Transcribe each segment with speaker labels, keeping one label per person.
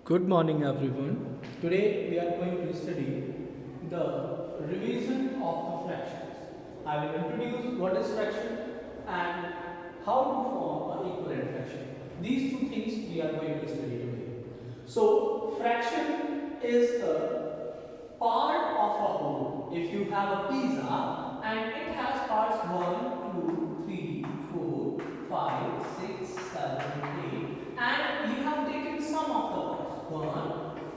Speaker 1: Good morning, everyone. Today we are going to study the revision of the fractions. I will introduce what is fraction and how to form an equivalent fraction. These two things we are going to study today. So, fraction is the part of a whole. If you have a pizza and it has parts 1, 2, 3, 4, 5, 6, 7, 8, and you have taken some of the parts. 1,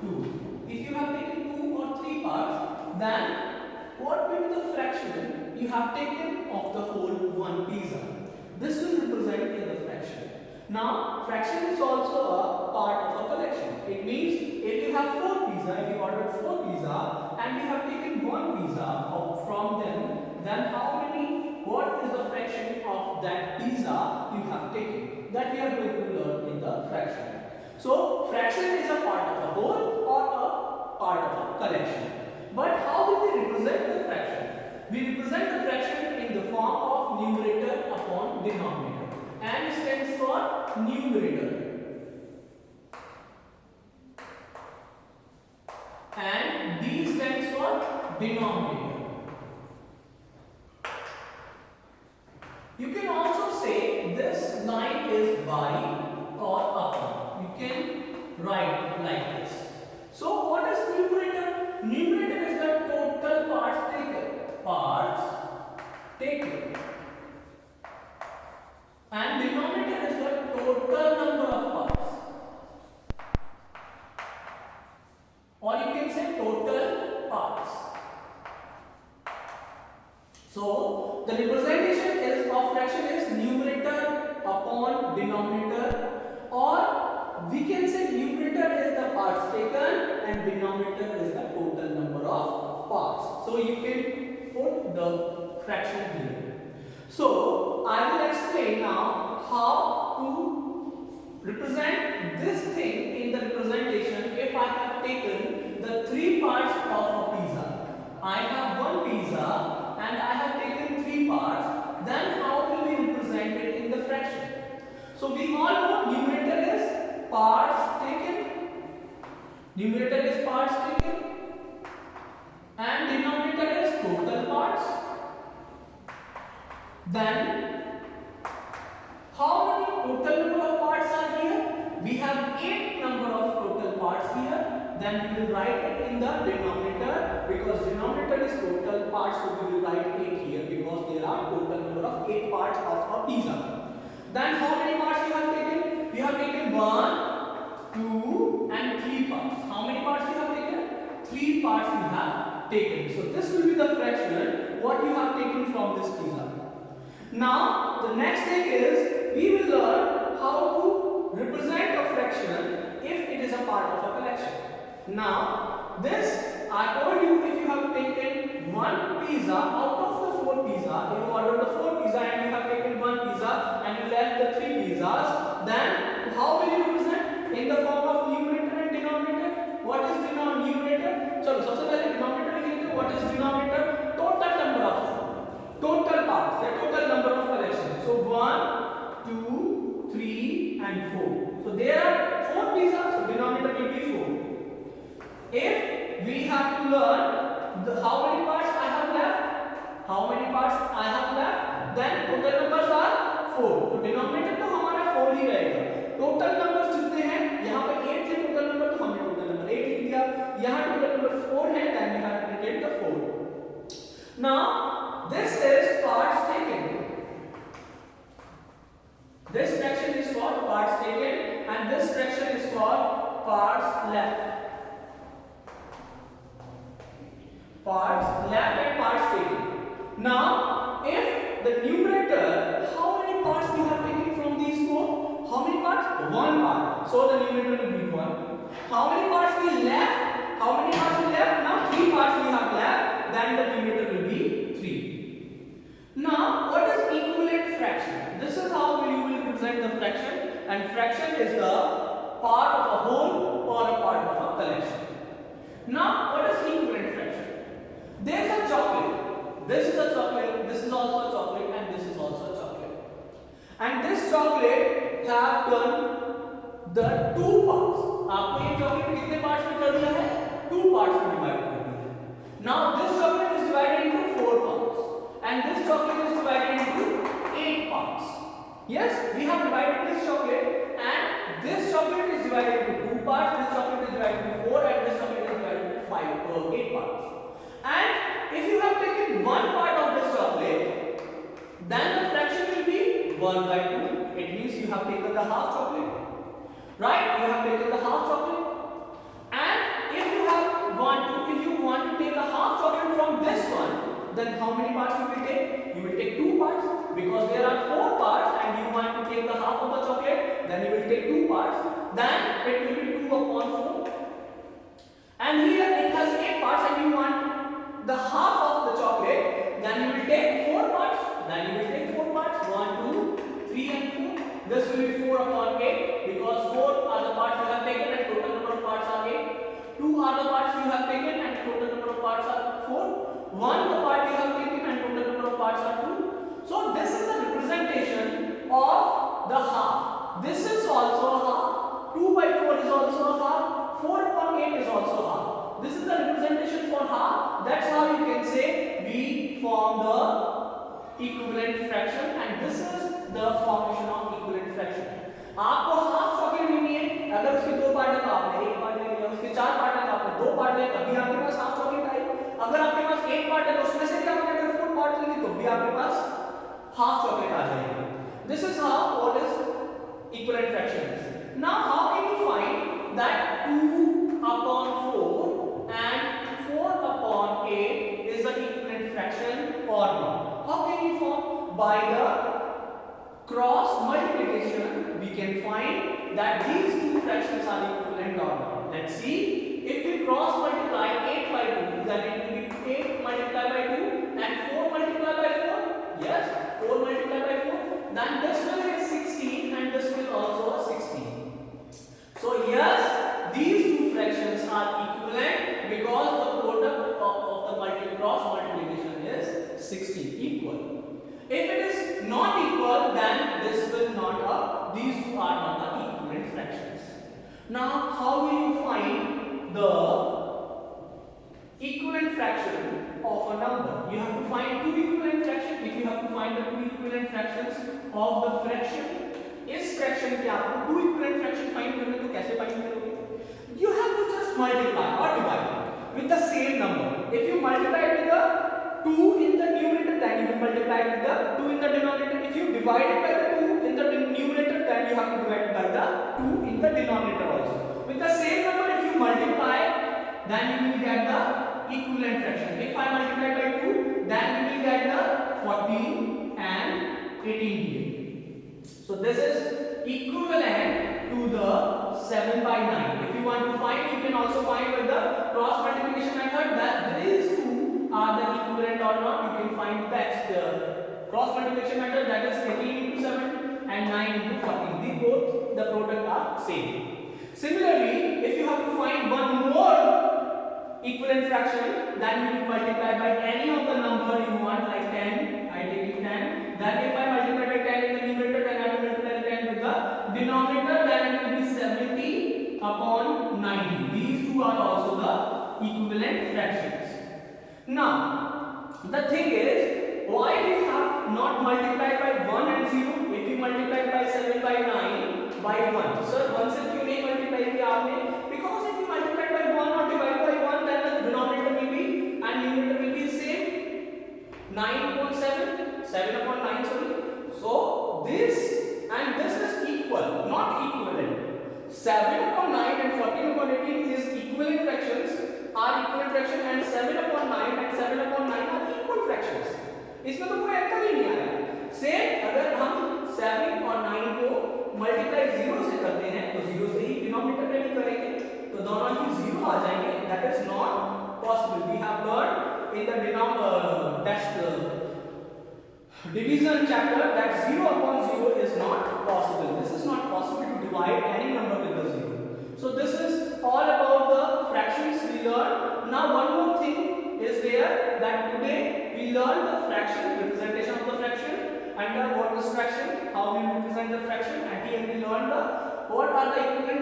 Speaker 1: 2. If you have taken 2 or 3 parts, then what will be the fraction you have taken of the whole one pizza? This will represent in the fraction. Now, fraction is also a part of a collection. It means if you have 4 pizza, if you ordered 4 pizza and you have taken 1 pizza from them, then how many, what is the fraction of that pizza you have taken? That we are going to learn in the fraction. So, fraction is a part of a whole or a part of a collection. But how do we represent the fraction? We represent the fraction in the form of numerator upon denominator. N stands for numerator and D stands for denominator. You can also say this line is by or upon. You can write like this. So what is numerator? Numerator is the total parts taken. Parts taken. And denominator is the total number of parts. Or you can say total parts. So the representation is of fraction is numerator upon denominator, or we can say numerator is the parts taken and denominator is the total number of parts. So you can put the fraction here. So I will explain now how to represent this thing in the representation. If I have taken the 3 parts of a pizza, I have one pizza and I have taken 3 parts, then how will we represent it in the fraction? So we all know numerator is parts taken, numerator is parts taken, and denominator is total parts. Then how many total number of parts are here? We have 8 number of total parts here. Then we will write it in the denominator, because denominator is total parts, so we will write 8 here because there are total number of 8 parts of a pizza. Then how many parts you have taken? You have taken 1, 2 and 3 parts. How many parts you have taken? 3 parts you have taken. So this will be the fraction what you have taken from this pizza. Now the next thing is we will learn how to represent a fraction if it is a part of a collection. Now this I told you, if you have taken one pizza out of the 4 pizza, if you ordered the 4 pizza and you have taken one pizza and you left the 3 pizzas, then how will you represent? In the form of numerator and denominator. What is numerator? So सबसे पहले denominator लिखेंगे. What is denominator? Total number of total parts, the total number of collections. So 1, 2, 3 and 4. So there are 4 pizzas, so denominator will be 4. If we have to learn how many parts I have left, then total numbers are 4. तो denominator तो हमारा 4 ही रहेगा. Total numbers जितने हैं, यहाँ पे 8 थे total number, तो हमने total number 8 लिख दिया. यहाँ total number 4 है, then we have written the 4. Now this is parts taken. This fraction is called parts taken, and this fraction is called parts left. Parts left and parts taken. Now, if the numerator, how many parts we have taken from these 4? How many parts? 1 part. So the numerator will be 1. How many parts we left? How many parts we left? Now 3 parts we have left. Then the numerator will be 3. Now, what is equivalent fraction? This is how you will represent the fraction. And fraction is the part of a whole or a part of a collection. Now, what is equivalent fraction? There is a chocolate. This is a chocolate. This is also a chocolate, and this is also a chocolate. And this chocolate have done the two parts. आपको ये chocolate कितने parts में कर दिया है? Two parts में divide कर दिया है. Now this chocolate is divided into four parts, and this chocolate is divided into 8 parts. Yes, we have divided this chocolate, and this chocolate is divided into 2 parts. This chocolate is divided into 4, and this chocolate is divided into 8 parts. And if you have taken one part of this chocolate, then the fraction will be 1 by 2. It means you have taken the half chocolate, right? You have taken the half chocolate, and if you want to take a half chocolate from this one, then how many parts you will take? You will take 2 parts, because there are 4 parts and you want to take the half of the chocolate, then you will take 2 parts, then it will be 2 upon 4. And here it has 8 parts and you want the half of the chocolate, then you will take 4 parts, then you will take 4 parts, 1, 2, 3 and 4. This will be 4 upon 8, because 4 are the parts you have taken and total number of parts are 8. 2 are the parts you have taken and total number of parts are 4. 1 the part you have taken and total number of parts are 2. So this is the representation of the half. This is also a half. 2 by 4 is also a half. 4 upon 8 is also a half. This is the representation for half. That's how you can say we form the equivalent fraction, and this is the formation of equivalent fraction. आपको half chocolate लेनी है, अगर उसके 2 part है तो आपने 1 part ले लिया, उसके 4 पार्ट है तो आपने 2 पार्ट ले, तभी आपके पास हाफ चॉकलेट आई. अगर आपके पास 1 पार्ट है तो उसमें से भी आपने अगर 4 पार्ट लेंगे तो भी आपके पास हाफ चॉकलेट आ जाएगी. This is how what is equivalent fraction is. Now how can you find that 2 upon 4 and 4 upon 8 is the equivalent fraction or not? How can you form? By the cross multiplication we can find that these two fractions are equivalent or not. Let's see. If we cross multiply 8 by 2, then it will be 8 multiplied by 2 and 4 multiplied by 4. Yes, 4 multiplied by 4. Then this will be 16 and this will also 16. So yes, these two fractions are equivalent because the product of the cross multiplication is 16 equal. If it is not equal, then this will not these two are not the equivalent fractions. Now how will you find the equivalent fraction of a number? You have to find two equivalent fractions. If you have to find the two equivalent fractions of the fraction, इस fraction के आपको two equivalent fraction find करने तो कैसे find करोगे? You have to just multiply or divide with the same number. If you multiply with the 2 in the numerator, then you will multiply with the 2 in the denominator. If you divide it by the 2 in the numerator, then you have to divide by the 2 in the denominator also. With the same number, if you multiply, then you will get the equivalent fraction. If I multiply by 2, then you will get the 14 and 18 here. So this is equivalent to the 7 by 9. If you want to find, you can also find with the cross multiplication method that these two are the equivalent or not. You can find that the cross multiplication method, that is 18 into 7 and 9 into 14. These both the product are same. Similarly, if you have to find one more equivalent fraction, then you will multiply by any of the number you want, like 10. I take 10. Then if I multiply by 10 in the numerator, then I will multiply 10 with the denominator. Then it will be 70 upon 90. These two are also the equivalent fractions. Now, the thing is, why we have not multiplied by 1 and 0? If you multiply by 7 by 9 by 1, sir, 1 से क्यों नहीं multiply किया आपने? Because if you multiply by 1 or divide by 1, then the denominator will be and numerator will be same. 9 upon 7, 7 upon 9, sorry. So this and this is equal, not equivalent. 7 upon 9 and 14 upon 18 is equivalent fractions. Are equivalent fraction, and 7 upon 9 and 7 upon 9 are equal fractions. इसमें तो कोई अंतर ही नहीं आया. Same अगर हम 7 और 9 को मल्टीप्लाई 0 से करते हैं तो 0 से ही डिनोमिनेटर में भी करेंगे तो दोनों ही 0 आ जाएंगे. That is not possible. We have learned in the division chapter that 0 upon 0 is not possible. This is not possible to divide any number with the 0. So this is all about the fractions we learned. Now one more thing is there, that today we learned the fraction, representation of the fraction, and what is fraction, how we represent the fraction, and here we learned the what are the equivalent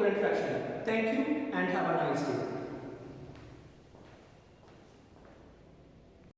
Speaker 1: equivalent fraction. Thank you and have a nice day.